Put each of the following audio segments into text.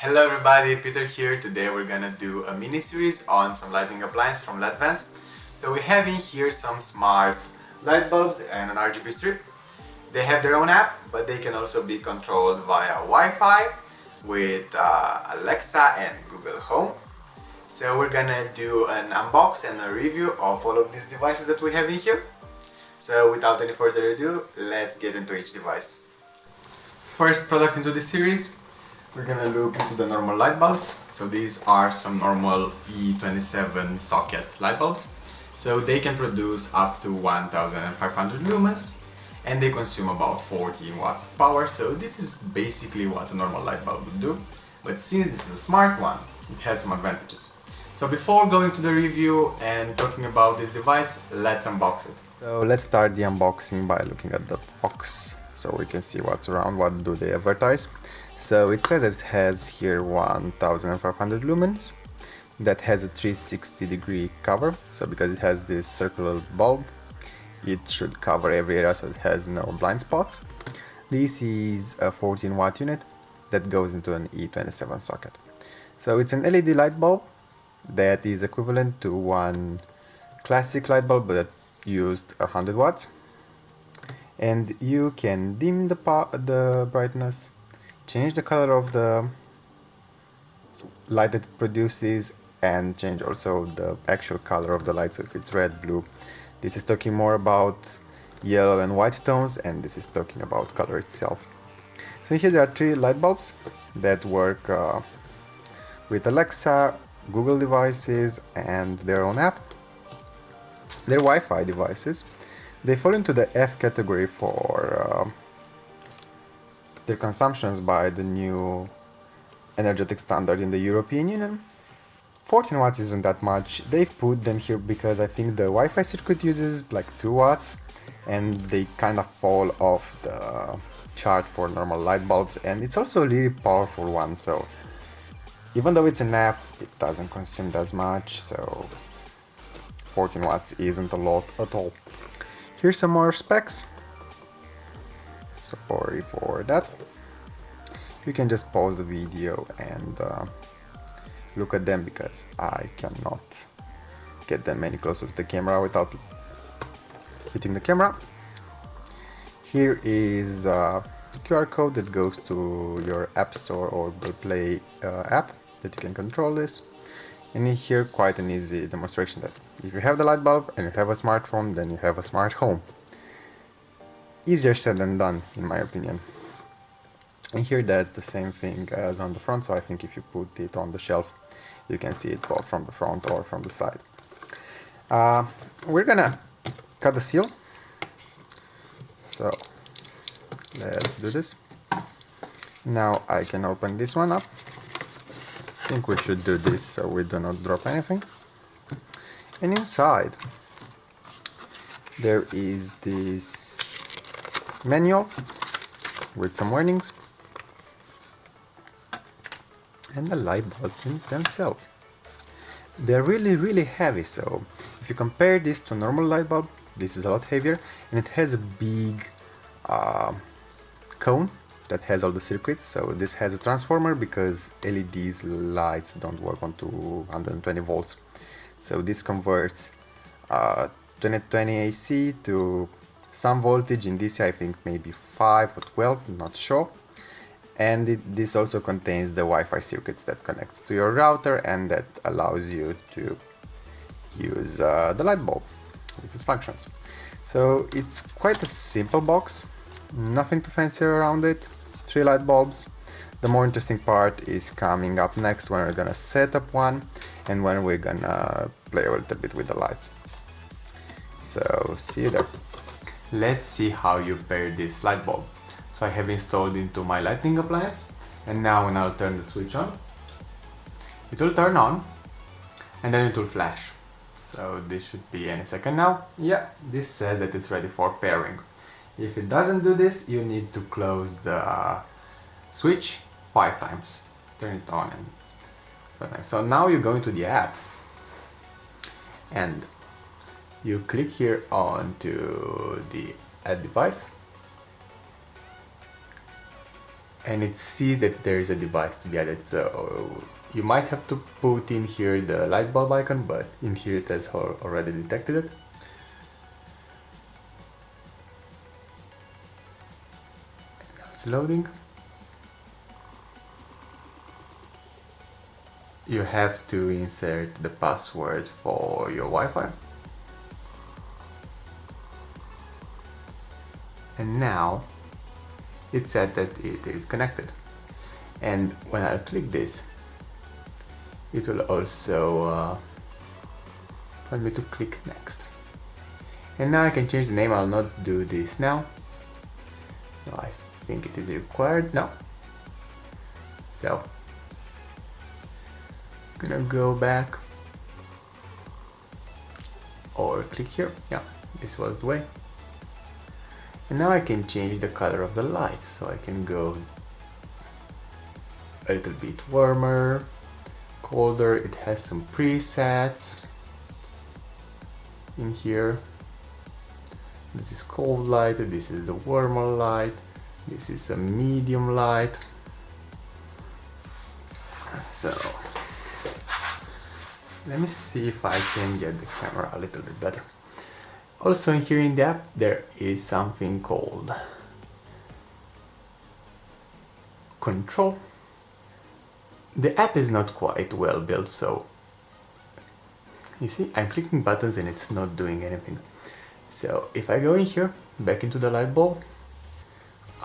Hello everybody, Peter here. Today we're gonna do a mini series on some lighting appliance from LEDVANCE. So we have in here some smart light bulbs and an RGB strip. They have their own app, but they can also be controlled via Wi-Fi with Alexa and Google Home. So we're gonna do an unbox and a review of all of these devices that we have in here. So without any further ado, let's get into each device. First product into this series, we're gonna look into the normal light bulbs. So these are some normal E27 socket light bulbs. So they can produce up to 1500 lumens and they consume about 14 watts of power. So this is basically what a normal light bulb would do. But since this is a smart one, it has some advantages. So before going to the review and talking about this device, let's unbox it. So let's start the unboxing by looking at the box so we can see what's around, what do they advertise. So it says it has here 1500 lumens, that has a 360 degree cover. So because it has this circular bulb, it should cover every area so it has no blind spots. This is a 14 watt unit that goes into an E27 socket. So it's an LED light bulb that is equivalent to one classic light bulb that used 100 watts. And you can dim the brightness, change the color of the light that it produces, and change also the actual color of the light, so if it's red, blue. This is talking more about yellow and white tones, and this is talking about color itself. So here there are three light bulbs that work with Alexa, Google devices, and their own app. They're Wi-Fi devices. They fall into the F category for their consumptions by the new energetic standard in the European Union. 14 watts isn't that much. They've put them here because I think the Wi-Fi circuit uses like 2 watts and they kind of fall off the chart for normal light bulbs, and it's also a really powerful one, so even though it's an F, it doesn't consume as much, so 14 watts isn't a lot at all. Here's some more specs. Sorry for that. You can just pause the video and look at them because I cannot get them any closer to the camera without hitting the camera. Here is a QR code that goes to your App Store or Google Play app that you can control this. And in here, quite an easy demonstration that if you have the light bulb and you have a smartphone, then you have a smart home. Easier said than done, in my opinion. And here that's the same thing as on the front, so I think if you put it on the shelf, you can see it both from the front or from the side. We're gonna cut the seal. So let's do this. Now I can open this one up. I think we should do this so we do not drop anything. And inside there is this manual with some warnings and the light bulbs themselves. They're really heavy, so if you compare this to a normal light bulb, this is a lot heavier, and it has a big cone that has all the circuits. So this has a transformer because LEDs lights don't work on 220 volts. So this converts 2020 AC to some voltage. In DC I think maybe 5 or 12, not sure. And this also contains the Wi-Fi circuits that connects to your router and that allows you to use the light bulb with its functions. So it's quite a simple box, nothing too fancy around it. 3 light bulbs. The more interesting part is coming up next, when we're gonna set up one and when we're gonna play a little bit with the lights. So see you there. Let's see how you pair this light bulb. So I have installed into my lighting appliance, and now when I'll turn the switch on, it will turn on and then it will flash. So this should be any second now. Yeah, this says that it's ready for pairing. If it doesn't do this, you need to close the switch 5 times. Turn it on and 5 times. So now you go into the app and you click here onto the add device. and it sees that there is a device to be added, so you might have to put in here the light bulb icon, but in here it has already detected it. Now it's loading. You have to insert the password for your Wi-Fi. And now it said that it is connected. And when I click this, it will also want me to click next. And now I can change the name. I'll not do this now. No, I think it is required. No. So I'm gonna go back or click here. Yeah, this was the way. And now I can change the color of the light, so I can go a little bit warmer, colder. It has some presets in here. This is cold light, this is the warmer light, this is a medium light. So let me see if I can get the camera a little bit better. Also in here in the app there is something called control. The app is not quite well built, so you see I'm clicking buttons and it's not doing anything. So if I go in here, back into the light bulb,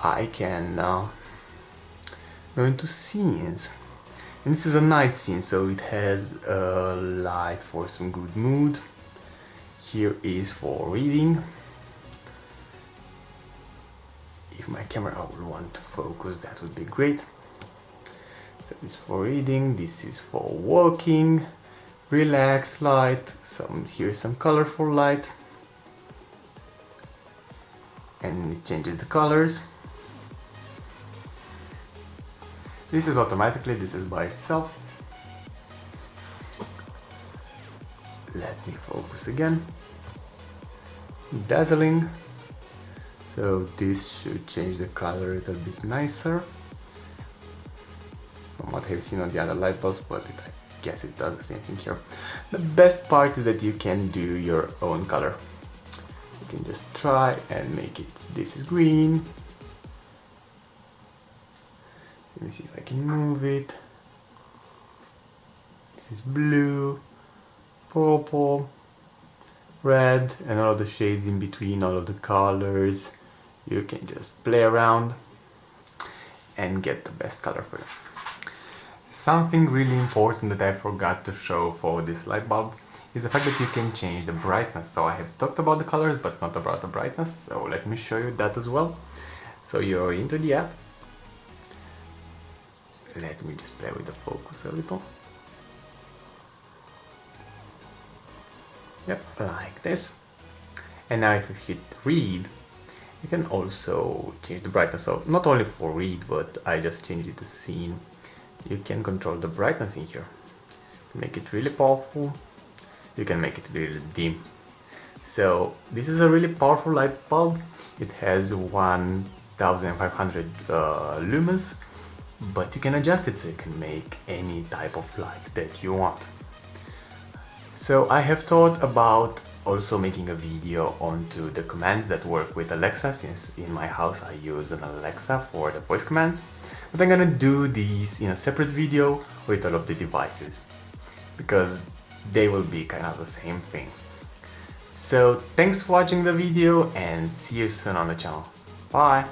I can go into scenes. And this is a night scene, so it has a light for some good mood. Here is for reading. If my camera will want to focus, that would be great. So this is for reading, this is for walking, relax light, here's some colorful light. And it changes the colors. This is automatically, this is by itself. Let me focus again. Dazzling. So this should change the color a little bit nicer from what I've seen on the other light bulbs, but I guess it does the same thing here. The best part is that you can do your own color. You can just try and make it, this is green. Let me see if I can move it. This is blue, purple, red, and all of the shades in between, all of the colors. You can just play around and get the best color for you. Something really important that I forgot to show for this light bulb is the fact that you can change the brightness. So I have talked about the colors but not about the brightness, so let me show you that as well. So you're into the app. Let me just play with the focus a little. Yep, like this. And now if you hit read, you can also change the brightness. So not only for read, but I just changed it to scene. You can control the brightness in here. Make it really powerful. You can make it really dim. So this is a really powerful light bulb. It has 1500 lumens, but you can adjust it so you can make any type of light that you want. So I have thought about also making a video onto the commands that work with Alexa, since in my house I use an Alexa for the voice commands. But I'm gonna do these in a separate video with all of the devices, because they will be kind of the same thing. So thanks for watching the video and see you soon on the channel. Bye!